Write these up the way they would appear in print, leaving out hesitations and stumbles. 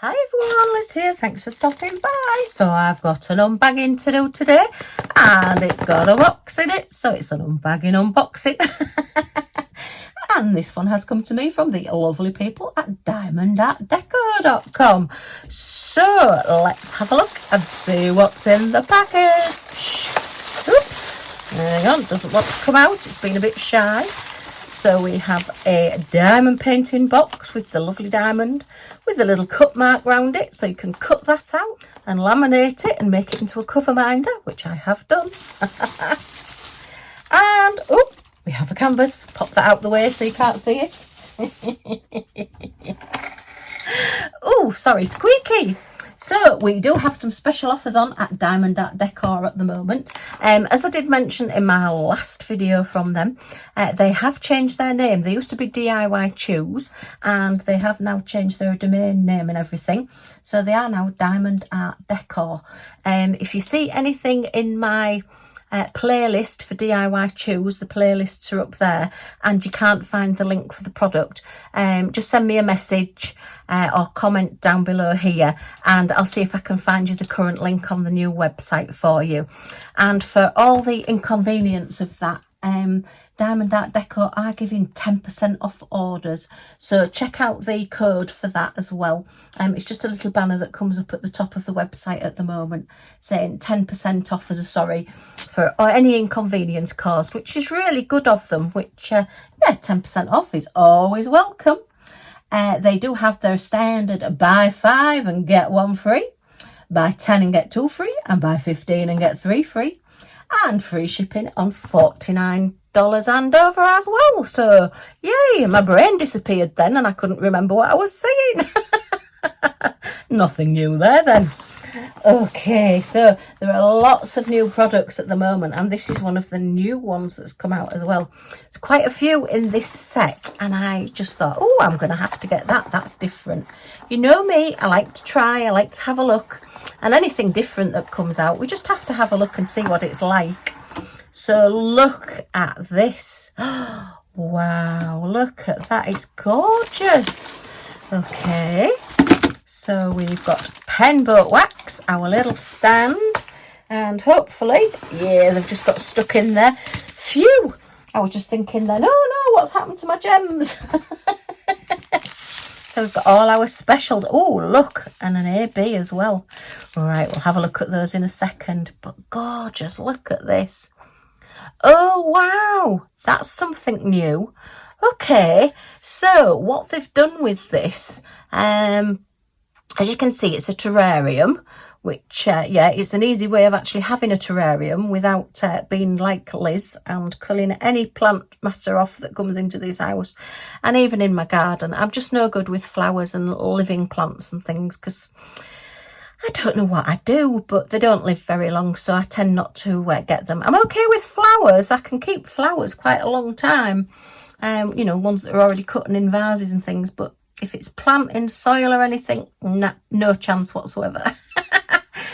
Hi everyone, Liz here, thanks for stopping by. So I've got an unbagging to do today and it's got a box in it, so it's an unbagging unboxing. And this one has come to me from the lovely people at Diamondartdecor.com. So let's have a look and see what's in the package. Oops, hang on, doesn't want to come out, it's been a bit shy. So we have a diamond painting box with the lovely diamond with a little cut mark round it, so you can cut that out and laminate it and make it into a cover minder, which I have done. And oh, we have a canvas. Pop that out the way so you can't see it. Oh, sorry, squeaky. So we do have some special offers on at Diamond Art Decor at the moment. As I did mention in my last video from them, they have changed their name. They used to be DIY Choose and they have now changed their domain name and everything. So they are now Diamond Art Decor. If you see anything in my playlist for DIY Choose, the playlists are up there and you can't find the link for the product, just send me a message or comment down below here and I'll see if I can find you the current link on the new website for you. And for all the inconvenience of that, Diamond Art Decor are giving 10% off orders, so check out the code for that as well. It's just a little banner that comes up at the top of the website at the moment saying 10% offers, sorry, for any inconvenience caused, which is really good of them, which yeah, 10% off is always welcome. They do have their standard buy 5 and get 1 free, buy 10 and get 2 free, and buy 15 and get 3 free, and free shipping on $49 and over as well. So yay, my brain disappeared then and I couldn't remember what I was saying. Nothing new there then. Okay, so there are lots of new products at the moment and this is one of the new ones that's come out as well. There's quite a few in this set and I just thought, oh, I'm going to have to get that. That's different. You know me, I like to try, I like to have a look, and anything different that comes out, we just have to have a look and see what it's like. So look at this. Wow, look at that. It's gorgeous. Okay, so we've got pen boat wax, our little stand, and hopefully, yeah, they've just got stuck in there. Phew, I was just thinking then, oh no, what's happened to my gems? So we've got all our specials. Oh, look, and an AB as well. All right, we'll have a look at those in a second. But gorgeous, look at this. Oh, wow, that's something new. Okay, so what they've done with this, as you can see, it's a terrarium, which, yeah, it's an easy way of actually having a terrarium without being like Liz and culling any plant matter off that comes into this house. And even in my garden, I'm just no good with flowers and living plants and things because I don't know what I do, but they don't live very long, so I tend not to get them. I'm okay with flowers. I can keep flowers quite a long time, you know, ones that are already cut and in vases and things, but if it's plant in soil or anything, nah, no chance whatsoever.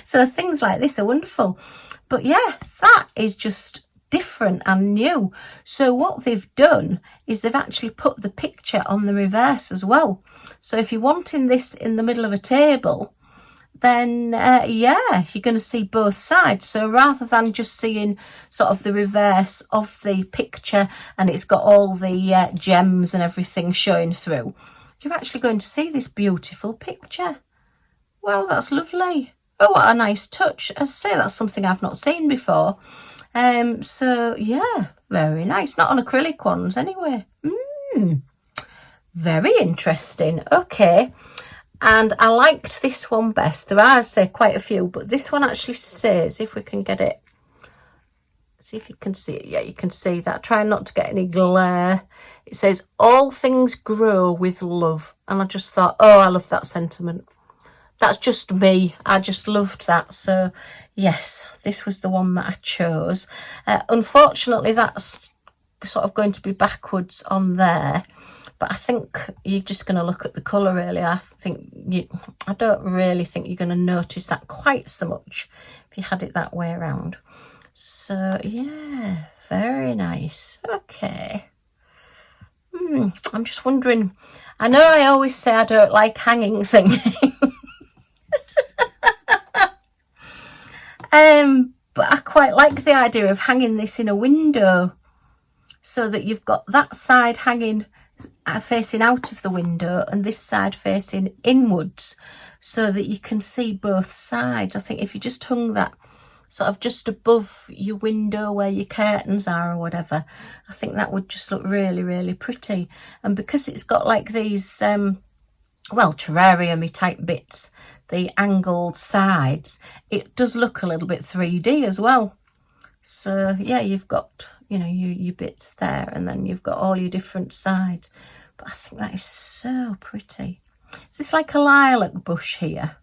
So things like this are wonderful. But yeah, that is just different and new. So what they've done is they've actually put the picture on the reverse as well. So if you're wanting this in the middle of a table, then yeah, you're going to see both sides. So rather than just seeing sort of the reverse of the picture and it's got all the gems and everything showing through, you're actually going to see this beautiful picture. Wow, that's lovely. Oh, what a nice touch. As I say, that's something I've not seen before. So yeah, very nice. Not on acrylic ones anyway. Very interesting. Okay. And I liked this one best. There are, I say, quite a few, but this one actually says, if we can get it, see if you can see it. Yeah, you can see that. Try not to get any glare. It says, all things grow with love. And I just thought, oh, I love that sentiment. That's just me. I just loved that. So yes, this was the one that I chose. Unfortunately, that's sort of going to be backwards on there. But I think you're just going to look at the colour really. I don't really think you're going to notice that quite so much if you had it that way around. So yeah, very nice. Okay. I'm just wondering, I know I always say I don't like hanging things. But I quite like the idea of hanging this in a window, so that you've got that side hanging facing out of the window and this side facing inwards, so that you can see both sides. I think if you just hung that sort of just above your window where your curtains are or whatever, I think that would just look really, really pretty. And because it's got like these well, terrarium-y type bits, the angled sides, it does look a little bit 3D as well. So yeah, you've got, you know, your bits there, and then you've got all your different sides. But I think that is so pretty. Is this like a lilac bush here?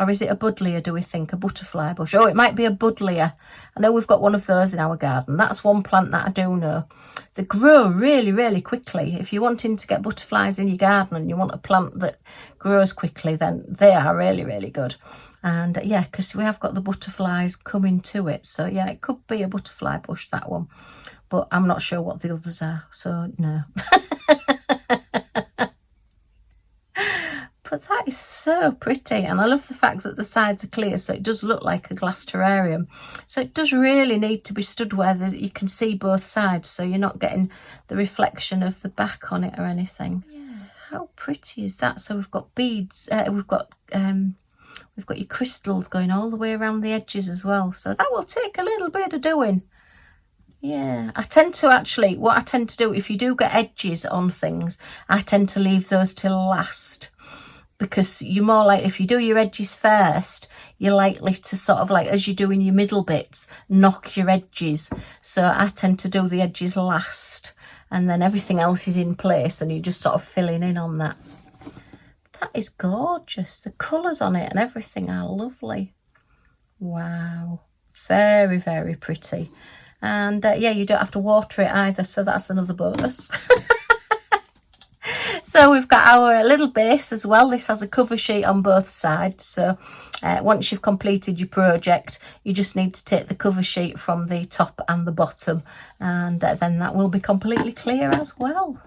Or is it a buddleia, do we think? A butterfly bush? Oh, it might be a buddleia. I know we've got one of those in our garden. That's one plant that I do know. They grow really, really quickly. If you're wanting to get butterflies in your garden and you want a plant that grows quickly, then they are really, really good. And yeah, because we have got the butterflies coming to it. So yeah, it could be a butterfly bush, that one. But I'm not sure what the others are. So no. But that is so pretty, and I love the fact that the sides are clear, so it does look like a glass terrarium. So it does really need to be stood where you can see both sides, so you're not getting the reflection of the back on it or anything. Yeah, how pretty is that? So we've got beads, we've got your crystals going all the way around the edges as well. So that will take a little bit of doing. Yeah, I tend to actually, what I tend to do, if you do get edges on things, I tend to leave those till last. Because you're more like, if you do your edges first, you're likely to sort of like, as you're doing your middle bits, knock your edges. So I tend to do the edges last, and then everything else is in place, and you're just sort of filling in on that. That is gorgeous. The colours on it and everything are lovely. Wow. Very, very pretty. And yeah, you don't have to water it either, so that's another bonus. So we've got our little base as well. This has a cover sheet on both sides. So once you've completed your project, you just need to take the cover sheet from the top and the bottom, and then that will be completely clear as well.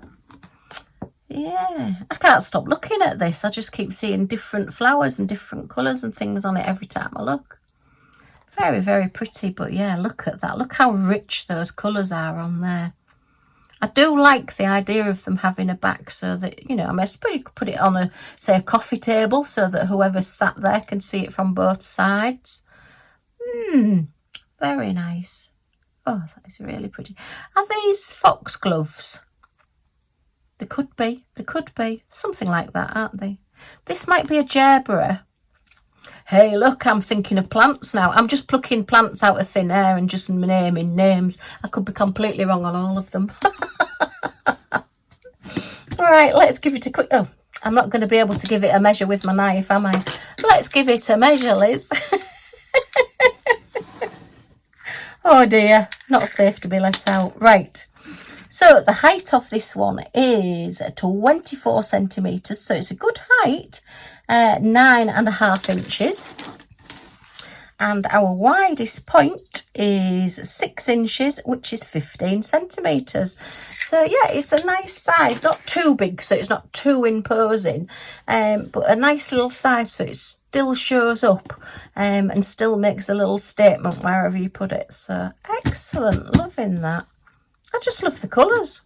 Yeah, I can't stop looking at this. I just keep seeing different flowers and different colours and things on it every time I look. Very, very pretty. But yeah, look at that. Look how rich those colours are on there. I do like the idea of them having a back, so that, you know, I mean, I suppose you could put it on say a coffee table, so that whoever's sat there can see it from both sides. Very nice. Oh, that is really pretty. Are these foxgloves? They could be. They could be. Something like that, aren't they? This might be a gerbera. Hey, look, I'm thinking of plants now. I'm just plucking plants out of thin air and just naming names. I could be completely wrong on all of them. Right, let's give it a quick... Oh, I'm not going to be able to give it a measure with my knife, am I? Let's give it a measure, Liz. Oh dear, not safe to be let out. Right, so the height of this one is 24 centimetres, so it's a good height. 9.5 inches, and our widest point is 6 inches, which is 15 centimetres. So yeah, it's a nice size, not too big, so it's not too imposing, but a nice little size, so it still shows up and still makes a little statement wherever you put it. So excellent, loving that. I just love the colours.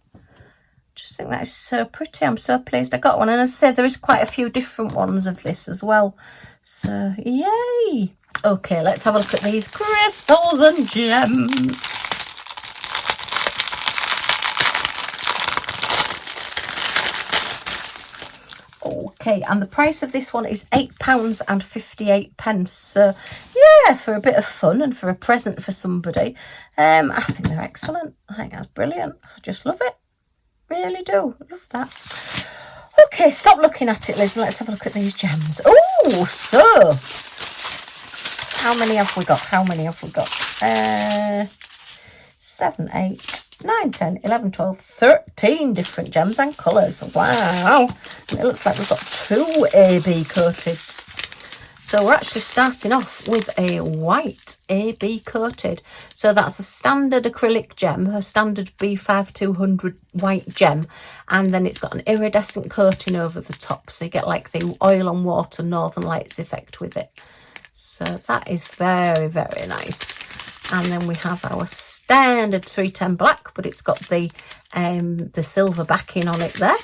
Just think that is so pretty. I'm so pleased I got one, and as I say, there is quite a few different ones of this as well, so yay. Okay, let's have a look at these crystals and gems. Okay, and the price of this one is £8.58. So yeah, for a bit of fun and for a present for somebody, I think they're excellent. I think that's brilliant. I just love it. Really do. Love that. Okay, stop looking at it, Liz, and let's have a look at these gems. Oh, so how many have we got? How many have we got? 7, 8, 9, 10, 11, 12, 13 different gems and colours. Wow. And it looks like we've got 2 AB coated. So we're actually starting off with a white AB coated. So that's a standard acrylic gem, a standard B5200 white gem. And then it's got an iridescent coating over the top. So you get like the oil and water Northern Lights effect with it. So So that is very, very nice. And then we have our standard 310 black, but it's got the silver backing on it there.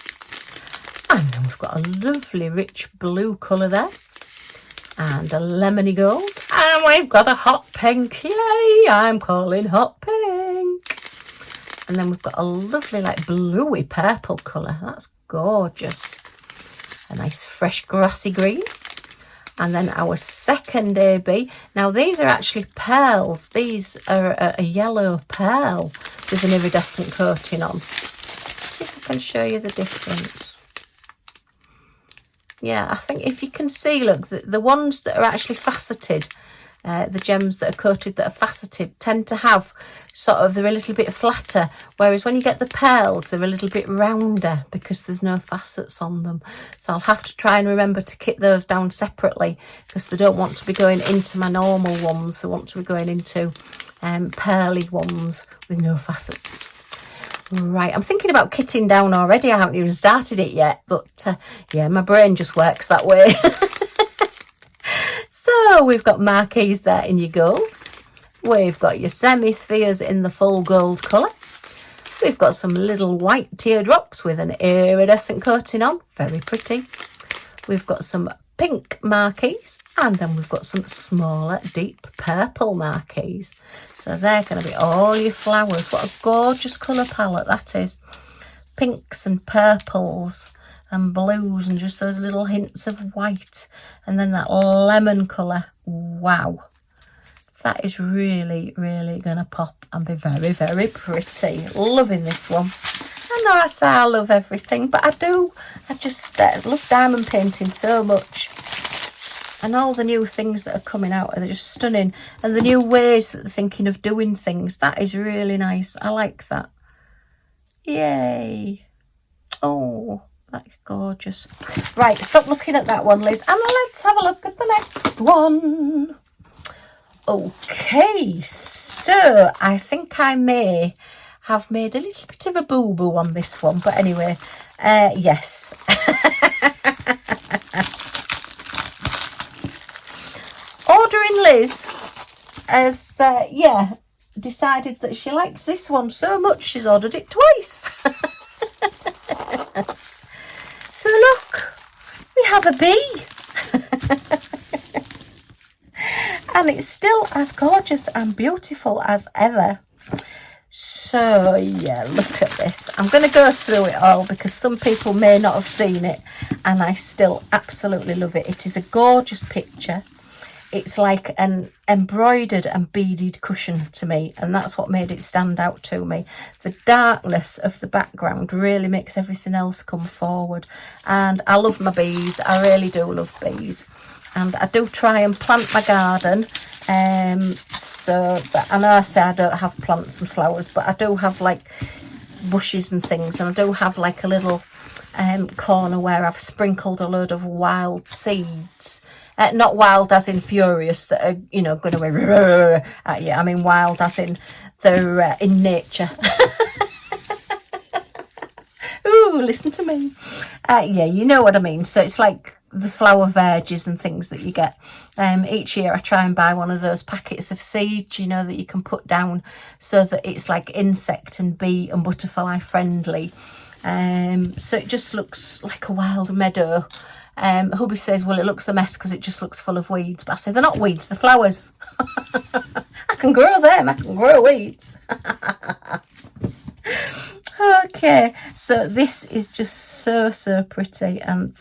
And then we've got a lovely rich blue colour there. And a lemony gold. And we've got a hot pink. Yay! I'm calling hot pink. And then we've got a lovely like bluey purple colour. That's gorgeous. A nice fresh grassy green. And then our second AB. Now these are actually pearls. These are a yellow pearl with an iridescent coating on. Let's see if I can show you the difference. Yeah, I think if you can see, look, the ones that are actually faceted, the gems that are coated that are faceted tend to have sort of, they're a little bit flatter, whereas when you get the pearls, they're a little bit rounder because there's no facets on them. So I'll have to try and remember to kit those down separately because they don't want to be going into my normal ones. They want to be going into pearly ones with no facets. Right, I'm thinking about kitting down already. I haven't even started it yet, but yeah, my brain just works that way. So we've got marquees there in your gold. We've got your semi-spheres in the full gold colour. We've got some little white teardrops with an iridescent coating on. Very pretty. We've got some pink marquees. And then we've got some smaller, deep purple marquees. So they're going to be all your flowers. What a gorgeous colour palette that is. Pinks and purples and blues and just those little hints of white. And then that lemon colour. Wow. That is really, really going to pop and be very, very pretty. Loving this one. I know I say I love everything, but I just love diamond painting so much. And all the new things that are coming out are just stunning. And the new ways that they're thinking of doing things, that is really nice. I like that. Yay. Oh, that is gorgeous. Right, stop looking at that one, Liz. And let's have a look at the next one. Okay, so I think I may have made a little bit of a boo-boo on this one. But anyway, yes. Ordering Liz has, decided that she likes this one so much she's ordered it twice. So look, we have a bee. And it's still as gorgeous and beautiful as ever. So yeah, look at this. I'm going to go through it all because some people may not have seen it. And I still absolutely love it. It is a gorgeous picture. It's like an embroidered and beaded cushion to me, and that's what made it stand out to me. The darkness of the background really makes everything else come forward. And I love my bees. I really do love bees. And I do try and plant my garden. So that I know I say I don't have plants and flowers, but I do have like bushes and things, and I do have like a little corner where I've sprinkled a load of wild seeds. Not wild as in furious that are, you know, going to be at you. I mean wild as in they're in nature. Ooh, listen to me. Yeah, you know what I mean. So it's like the flower verges and things that you get. Each year I try and buy one of those packets of seeds, you know, that you can put down so that it's like insect and bee and butterfly friendly. So it just looks like a wild meadow. Hubby says, well, it looks a mess because it just looks full of weeds. But I say, they're not weeds, they're flowers. I can grow them, I can grow weeds. Okay, so this is just so pretty. And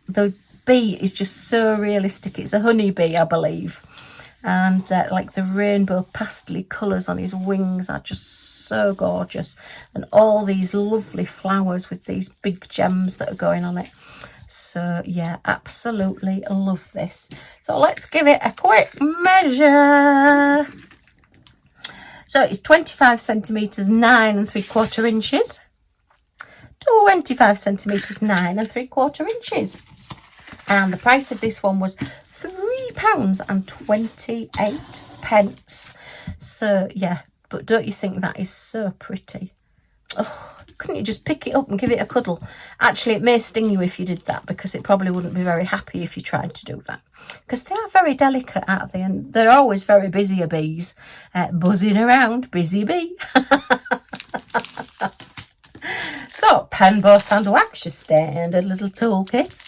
the bee is just so realistic. It's a honey bee, I believe. And like the rainbow pastel colours on his wings are just so gorgeous. And all these lovely flowers with these big gems that are going on it. So yeah, absolutely love this. So let's give it a quick measure. So it's 25 centimetres, 9 3/4 inches. 25 centimetres, 9 3/4 inches. And the price of this one was £3.28. So yeah, but don't you think that is so pretty? Oh, couldn't you just pick it up and give it a cuddle? Actually, it may sting you if you did that because it probably wouldn't be very happy if you tried to do that. because they are very delicate, aren't they? And they're always very busy bees, buzzing around, busy bee. So, pen, bow, sand, wax, your standard little toolkit.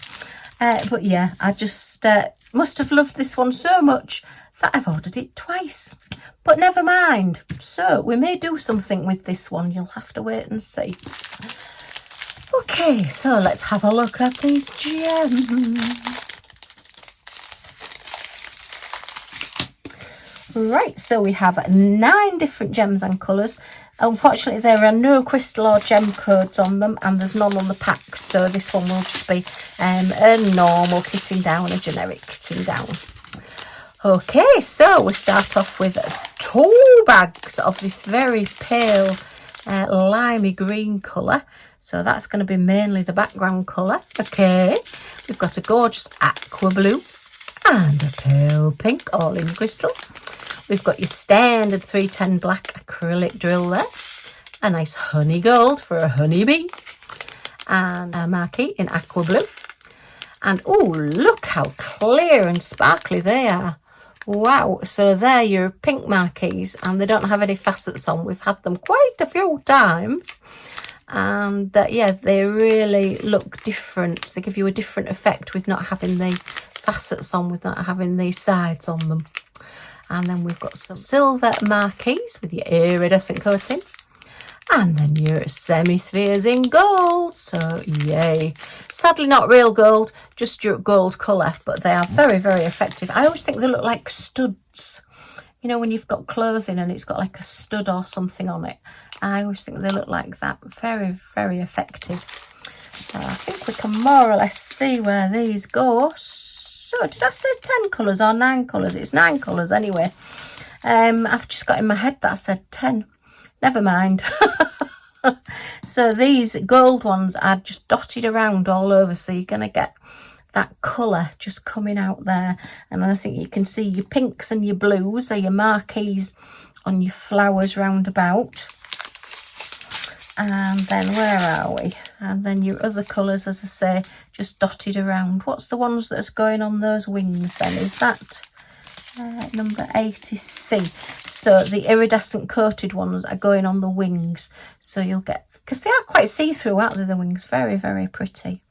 But yeah, I just must have loved this one so much that I've ordered it twice. But never mind. So, we may do something with this one. You'll have to wait and see. Okay, so let's have a look at these gems. Right, so we have 9 different gems and colours. Unfortunately, there are no crystal or gem codes on them, and there's none on the pack. So this one will just be a normal kitting down, a generic kitting down. Okay, so we start off with 2 bags of this very pale limey green colour. So that's going to be mainly the background colour. Okay, we've got a gorgeous aqua blue and a pale pink, all in crystal. We've got your standard 310 black acrylic drill there. A nice honey gold for a honeybee. And a marquee in aqua blue. And oh, look how clear and sparkly they are. Wow, so they're your pink marquees, and they don't have any facets on. We've had them quite a few times. And yeah, they really look different. They give you a different effect with not having the facets on, with not having the sides on them. And then we've got some silver marquees with your iridescent coating. And then your semi-spheres in gold. So, yay. Sadly not real gold, just your gold colour. But they are very, very effective. I always think they look like studs. You know, when you've got clothing and it's got like a stud or something on it. I always think they look like that. Very, very effective. So I think we can more or less see where these go. So did I say 10 colours or 9 colours? It's 9 colours anyway. I've just got in my head that I said 10. Never mind. So these gold ones are just dotted around all over. So you're going to get that colour just coming out there. And I think you can see your pinks and your blues are your marquees on your flowers round about. And then where are we? And then your other colours, as I say, just dotted around. What's the ones that's going on those wings then? Is that number 80C? So the iridescent coated ones are going on the wings. So you'll get, because they are quite see-through, aren't they, the wings? Very, very pretty.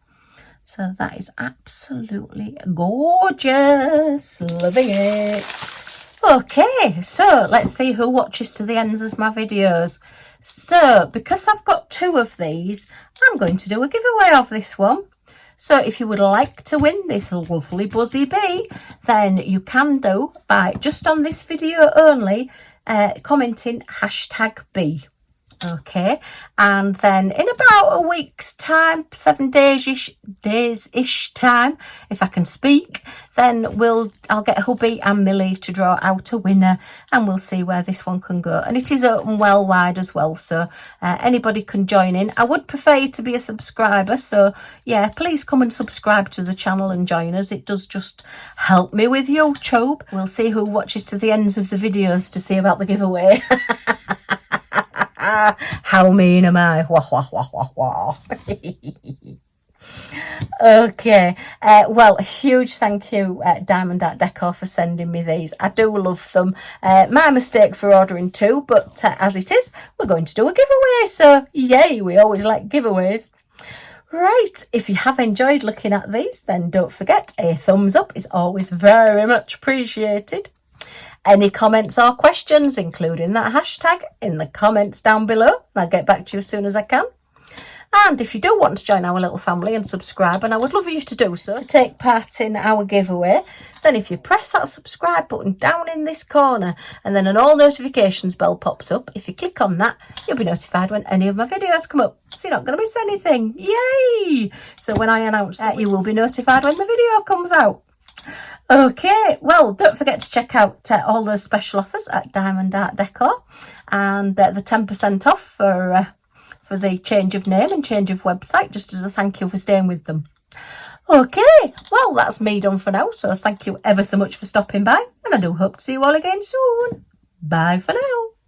So that is absolutely gorgeous. Loving it. Okay, so let's see who watches to the ends of my videos. So, because I've got 2 of these, I'm going to do a giveaway of this one. So, if you would like to win this lovely buzzy bee, then you can do by just on this video only, commenting #bee. Okay, and then in about a week's time, 7 days-ish time, if I can speak, then I'll get hubby and Millie to draw out a winner, and we'll see where this one can go. And it is open well wide as well, so anybody can join in. I would prefer you to be a subscriber, so yeah, please come and subscribe to the channel and join us. It does just help me with YouTube. We'll see who watches to the ends of the videos to see about the giveaway. How mean am I? Wah, wah, wah, wah, wah. Okay, well, a huge thank you, Diamond Art Decor, for sending me these. I do love them. My mistake for ordering 2, but as it is, we're going to do a giveaway. So, yay, we always like giveaways. Right, if you have enjoyed looking at these, then don't forget, a thumbs up is always very much appreciated. Any comments or questions, including that hashtag, in the comments down below. And I'll get back to you as soon as I can. And if you do want to join our little family and subscribe, and I would love you to do so, to take part in our giveaway, then if you press that subscribe button down in this corner, and then an all notifications bell pops up, if you click on that, you'll be notified when any of my videos come up. So you're not going to miss anything. Yay! So when I announce that, you will be notified when the video comes out. Okay, well, don't forget to check out all those special offers at Diamond Art Decor, and the 10% off for the change of name and change of website, just as a thank you for staying with them. Okay, well, that's me done for now, so thank you ever so much for stopping by, and I do hope to see you all again soon. Bye for now.